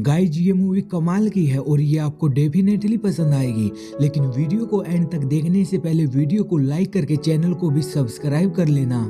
Guys ये movie कमाल की है और ये आपको डेफिनेटली पसंद आएगी। लेकिन वीडियो को एंड तक देखने से पहले वीडियो को लाइक करके चैनल को भी सब्सक्राइब कर लेना।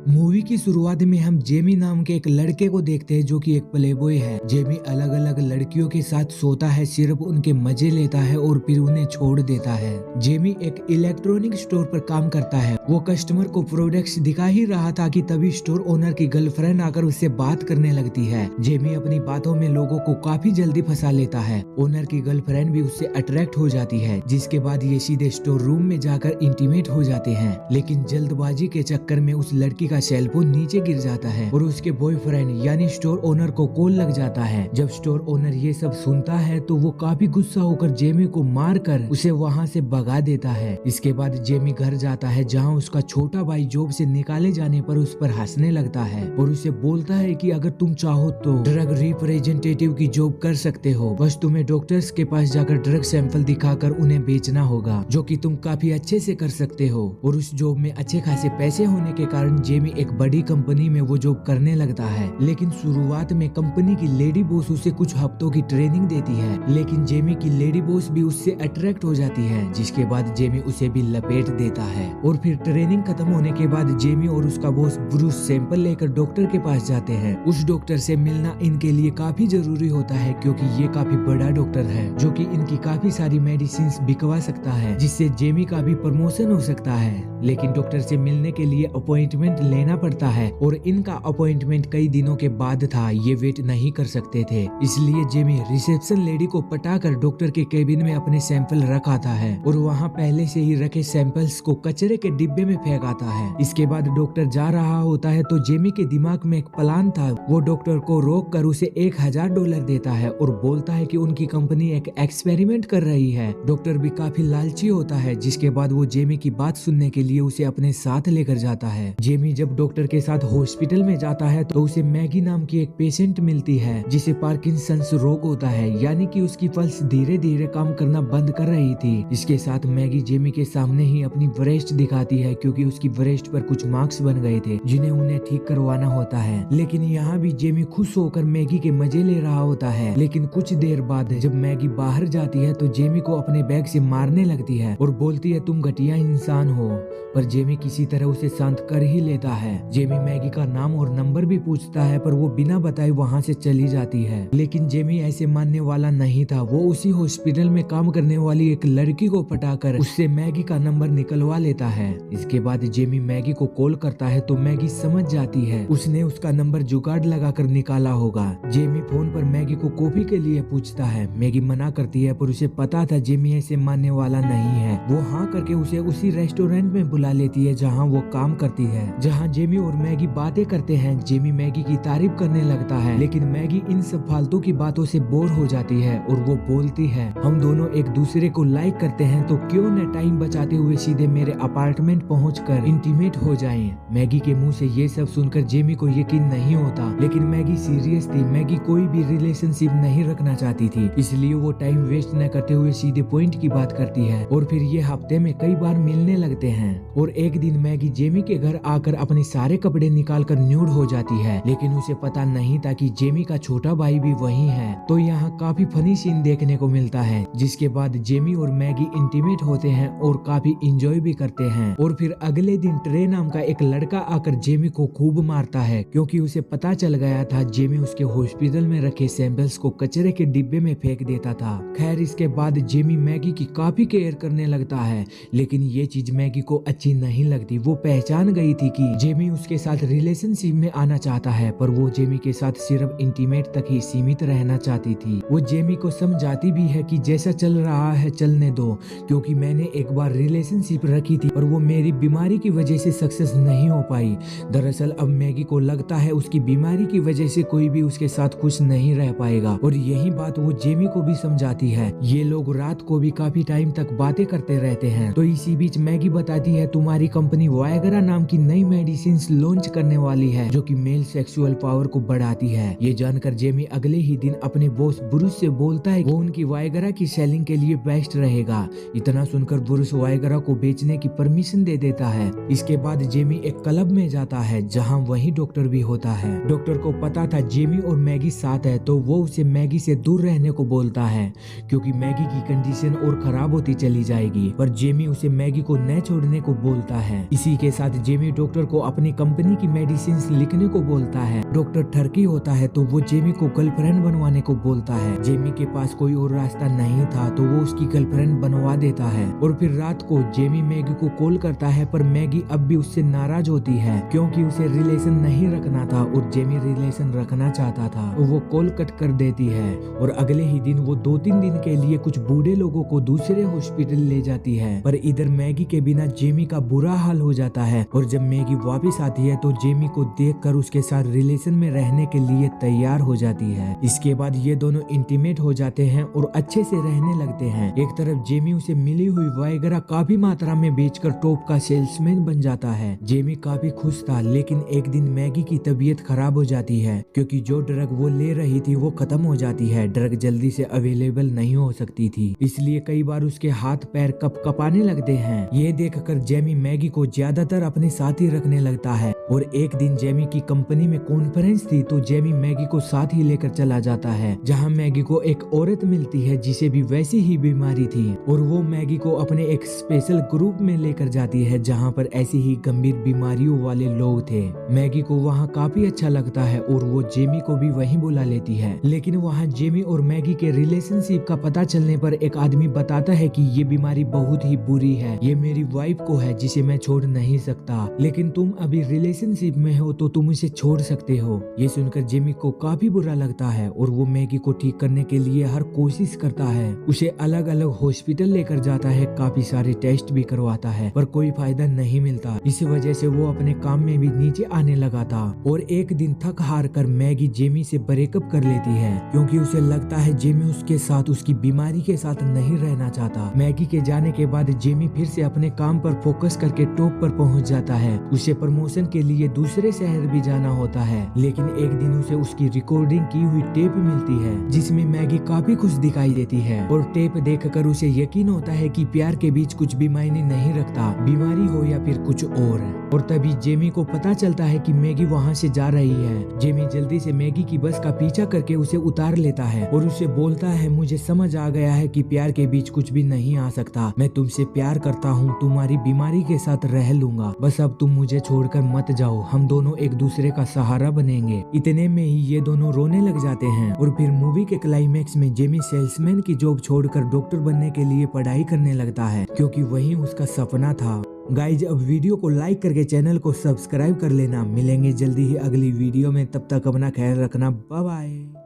मूवी की शुरुआत में हम जेमी नाम के एक लड़के को देखते हैं जो कि एक प्लेबॉय है। जेमी अलग अलग लड़कियों के साथ सोता है, सिर्फ उनके मजे लेता है और फिर उन्हें छोड़ देता है। जेमी एक इलेक्ट्रॉनिक स्टोर पर काम करता है। वो कस्टमर को प्रोडक्ट्स दिखा ही रहा था कि तभी स्टोर ओनर की गर्लफ्रेंड आकर उससे बात करने लगती है। जेमी अपनी बातों में लोगों को काफी जल्दी फंसा लेता है। ओनर की गर्लफ्रेंड भी उससे अट्रैक्ट हो जाती है, जिसके बाद ये सीधे स्टोर रूम में जाकर इंटीमेट हो जाते हैं। लेकिन जल्दबाजी के चक्कर में उस लड़की का सेल फोन नीचे गिर जाता है और उसके बॉयफ्रेंड यानी स्टोर ओनर को कॉल लग जाता है। जब स्टोर ओनर ये सब सुनता है तो वो काफी गुस्सा होकर जेमी को मारकर उसे वहाँ से भगा देता है। इसके बाद जेमी घर जाता है, जहाँ उसका छोटा भाई जॉब से निकाले जाने पर उस पर हंसने लगता है और उसे बोलता है कि अगर तुम चाहो तो ड्रग रिप्रेजेंटेटिव की जॉब कर सकते हो, बस तुम्हें डॉक्टर्स के पास जाकर ड्रग सैंपल दिखाकर उन्हें बेचना होगा, जो कि तुम काफी अच्छे से कर सकते हो। और उस जॉब में अच्छे खासे पैसे होने के कारण जेमी एक बड़ी कंपनी में वो जॉब करने लगता है। लेकिन शुरुआत में कंपनी की लेडी बॉस उसे कुछ हफ्तों की ट्रेनिंग देती है, लेकिन जेमी की लेडी बॉस भी उससे अट्रैक्ट हो जाती है, जिसके बाद जेमी उसे भी लपेट देता है। और फिर ट्रेनिंग खत्म होने के बाद जेमी और उसका बॉस ब्रूस सैंपल लेकर डॉक्टर के पास जाते हैं। उस डॉक्टर से मिलना इनके लिए काफी जरूरी होता है, क्योंकि ये काफी बड़ा डॉक्टर है जो कि इनकी काफी सारी मेडिसिन बिकवा सकता है, जिससे जेमी का भी प्रमोशन हो सकता है। लेकिन डॉक्टर से मिलने के लिए अपॉइंटमेंट लेना पड़ता है और इनका अपॉइंटमेंट कई दिनों के बाद था, ये वेट नहीं कर सकते थे। इसलिए जेमी रिसेप्शन लेडी को पटाकर डॉक्टर के केबिन में अपने सैंपल रख आता है और वहाँ पहले से ही रखे सैंपल्स को कचरे के डिब्बे में फेंक आता है। इसके बाद डॉक्टर जा रहा होता है तो जेमी के दिमाग में एक प्लान था। वो डॉक्टर को रोक कर उसे $1000 देता है और बोलता है कि उनकी कंपनी एक एक्सपेरिमेंट कर रही है। डॉक्टर भी काफी लालची होता है, जिसके बाद वो जेमी की बात सुनने के लिए उसे अपने साथ लेकर जाता है। जेमी जब डॉक्टर के साथ हॉस्पिटल में जाता है तो उसे मैगी नाम की एक पेशेंट मिलती है, जिसे पार्किंसंस रोग होता है, यानी कि उसकी पल्स धीरे धीरे काम करना बंद कर रही थी। इसके साथ मैगी जेमी के सामने ही अपनी ब्रेस्ट दिखाती है, क्योंकि उसकी ब्रेस्ट पर कुछ मार्क्स बन गए थे जिन्हें उन्हें ठीक करवाना होता है। लेकिन यहाँ भी जेमी खुश होकर मैगी के मजे ले रहा होता है। लेकिन कुछ देर बाद जब मैगी बाहर जाती है तो जेमी को अपने बैग से मारने लगती है और बोलती है तुम घटिया इंसान हो, पर जेमी किसी तरह उसे शांत कर ही लेता है। जेमी मैगी का नाम और नंबर भी पूछता है, पर वो बिना बताए वहाँ से चली जाती है। लेकिन जेमी ऐसे मानने वाला नहीं था। वो उसी हॉस्पिटल में काम करने वाली एक लड़की को पटाकर उससे मैगी का नंबर निकलवा लेता है। इसके बाद जेमी मैगी को कॉल करता है तो मैगी समझ जाती है उसने उसका नंबर जुगाड़ लगाकर निकाला होगा। जेमी फोन पर मैगी को कॉफी के लिए पूछता है। मैगी मना करती है, पर उसे पता था जेमी ऐसे मानने वाला नहीं है। वो हाँ करके उसे उसी रेस्टोरेंट में बुला लेती है जहाँ वो काम करती है, जहाँ जेमी और मैगी बातें करते हैं। जेमी मैगी की तारीफ करने लगता है, लेकिन मैगी इन सब फालतू की बातों से बोर हो जाती है और वो बोलती है हम दोनों एक दूसरे को लाइक करते हैं, तो क्यों न टाइम बचाते हुए सीधे मेरे अपार्टमेंट पहुंचकर इंटीमेट हो जाएं। मैगी के मुंह से ये सब सुनकर जेमी को यकीन नहीं होता, लेकिन मैगी सीरियस थी। मैगी कोई भी रिलेशनशिप नहीं रखना चाहती थी, इसलिए वो टाइम वेस्ट न करते हुए सीधे पॉइंट की बात करती है और फिर ये हफ्ते में कई बार मिलने लगते हैं। और एक दिन मैगी जेमी के घर आकर अपने सारे कपड़े निकाल कर न्यूड हो जाती है, लेकिन उसे पता नहीं था कि जेमी का छोटा भाई भी वही है। तो यहाँ काफी फनी सीन देखने को मिलता है, जिसके बाद जेमी और मैगी इंटीमेट होते हैं और काफी इंजॉय भी करते हैं। और फिर अगले दिन ट्रे नाम का एक लड़का आकर जेमी को खूब मारता है, क्योंकि उसे पता चल गया था जेमी उसके हॉस्पिटल में रखे सैंपल्स को कचरे के डिब्बे में फेंक देता था। खैर इसके बाद जेमी मैगी की काफी केयर करने लगता है, लेकिन ये चीज मैगी को अच्छी नहीं लगती। वो पहचान गई थी कि जेमी उसके साथ रिलेशनशिप में आना चाहता है, पर वो जेमी के साथ सिर्फ इंटीमेट तक ही सीमित रहना चाहती थी। वो जेमी को समझाती भी है कि जैसा चल रहा है चलने दो, क्योंकि मैंने एक बार रिलेशनशिप रखी थी और वो मेरी बीमारी की वजह से सक्सेस नहीं हो पाई। दरअसल अब मैगी को लगता है उसकी बीमारी की वजह से कोई भी उसके साथ खुश नहीं रह पाएगा, और यही बात वो जेमी को भी समझाती है। ये लोग रात को भी काफी टाइम तक बातें करते रहते हैं। तो इसी बीच मैगी बताती है तुम्हारी कंपनी वायगरा नाम की नई मेडिसिन लॉन्च करने वाली है जो कि मेल सेक्सुअल पावर को बढ़ाती है। ये जानकर जेमी अगले ही दिन अपने बॉस ब्रूस से बोलता है वो उनकी वायगरा की सेलिंग के लिए बेस्ट रहेगा। इतना सुनकर ब्रूस वायगरा को बेचने की परमिशन दे देता है। इसके बाद जेमी एक क्लब में जाता है जहां वही डॉक्टर भी होता है। डॉक्टर को पता था जेमी और मैगी साथ है तो वो उसे मैगी से दूर रहने को बोलता है क्योंकि मैगी की कंडीशन और खराब होती चली जाएगी, पर जेमी उसे मैगी को न छोड़ने को बोलता है। इसी के साथ जेमी डॉक्टर को अपनी कंपनी की मेडिसिन लिखने को बोलता है। डॉक्टर ठरकी होता है तो वो जेमी को गर्लफ्रेंड बनवाने को बोलता है। जेमी के पास कोई और रास्ता नहीं था तो वो उसकी गर्लफ्रेंड बनवा देता है। और फिर रात को जेमी मैगी को कॉल करता है पर मैगी अब भी उससे नाराज होती है क्योंकि उसे रिलेशन नहीं रखना था और जेमी रिलेशन रखना चाहता था। वो कॉल कट कर देती है और अगले ही दिन वो 2-3 दिन के लिए कुछ बूढ़े लोगों को दूसरे हॉस्पिटल ले जाती है। पर इधर मैगी के बिना जेमी का बुरा हाल हो जाता है और जब मैगी वापस आती है तो जेमी को देखकर उसके साथ रिलेशन में रहने के लिए तैयार हो जाती है। इसके बाद ये दोनों इंटीमेट हो जाते हैं और अच्छे से रहने लगते हैं। एक तरफ जेमी उसे मिली हुई वायगरा काफी मात्रा में बेचकर टॉप का सेल्समैन बन जाता है। जेमी काफी खुश था लेकिन एक दिन मैगी की तबीयत खराब हो जाती है क्योंकि जो ड्रग वो ले रही थी वो खत्म हो जाती है। ड्रग जल्दी से अवेलेबल नहीं हो सकती थी इसलिए कई बार उसके हाथ पैर कपकपाने लगते हैं। ये देखकर जेमी मैगी को ज्यादातर अपने साथ ही रखने लगता है और एक दिन जेमी की कंपनी में कॉन्फ्रेंस थी तो जेमी मैगी को साथ ही लेकर चला जाता है जहां मैगी को एक औरत मिलती है जिसे भी वैसी ही बीमारी थी और वो मैगी को अपने एक स्पेशल ग्रुप में लेकर जाती है जहां पर ऐसी ही गंभीर बीमारियों वाले लोग थे। मैगी को वहां काफी अच्छा लगता है और वो जेमी को भी वहीं बुला लेती है। लेकिन वहां जेमी और मैगी के रिलेशनशिप का पता चलने पर एक आदमी बताता है कि ये बीमारी बहुत ही बुरी है, ये मेरी वाइफ को है जिसे मैं छोड़ नहीं सकता, लेकिन तुम अभी रिलेशनशिप में हो तो तुम इसे छोड़ सकते हो। ये सुनकर जेमी को काफी बुरा लगता है और वो मैगी को ठीक करने के लिए हर कोशिश करता है। उसे अलग अलग हॉस्पिटल लेकर जाता है, काफी सारे टेस्ट भी करवाता है पर कोई फायदा नहीं मिलता। इस वजह से वो अपने काम में भी नीचे आने लगा था और एक दिन थक हार कर मैगी जेमी से ब्रेकअप कर लेती है क्योंकि उसे लगता है जेमी उसके साथ उसकी बीमारी के साथ नहीं रहना चाहता। मैगी के जाने के बाद जेमी फिर से अपने काम पर फोकस करके टॉप पर पहुंच जाता है। उसे प्रमोशन के लिए दूसरे शहर भी जाना होता है लेकिन एक दिन उसे उसकी रिकॉर्डिंग की हुई टेप मिलती है जिसमें मैगी काफी खुश दिखाई देती है और टेप देखकर उसे यकीन होता है कि प्यार के बीच कुछ भी मायने नहीं रखता, बीमारी हो या फिर कुछ और तभी जेमी को पता चलता है कि मैगी वहां से जा रही है। जेमी जल्दी से मैगी की बस का पीछा करके उसे उतार लेता है और उसे बोलता है मुझे समझ आ गया है कि प्यार के बीच कुछ भी नहीं आ सकता, मैं तुमसे प्यार करता हूँ, तुम्हारी बीमारी के साथ रह लूंगा, बस अब तुम मुझे छोड़कर मत जाओ, हम दोनों एक दूसरे का सहारा बनेंगे। इतने में ही ये दोनों रोने लग जाते हैं और फिर मूवी के क्लाइमेक्स में जेमी सेल्समैन की जॉब छोड़कर डॉक्टर बनने के लिए पढ़ाई करने लगता है क्योंकि वही उसका सपना था। गाइज अब वीडियो को लाइक करके चैनल को सब्सक्राइब कर लेना। मिलेंगे जल्दी ही अगली वीडियो में, तब तक अपना ख्याल रखना, बाय बाय।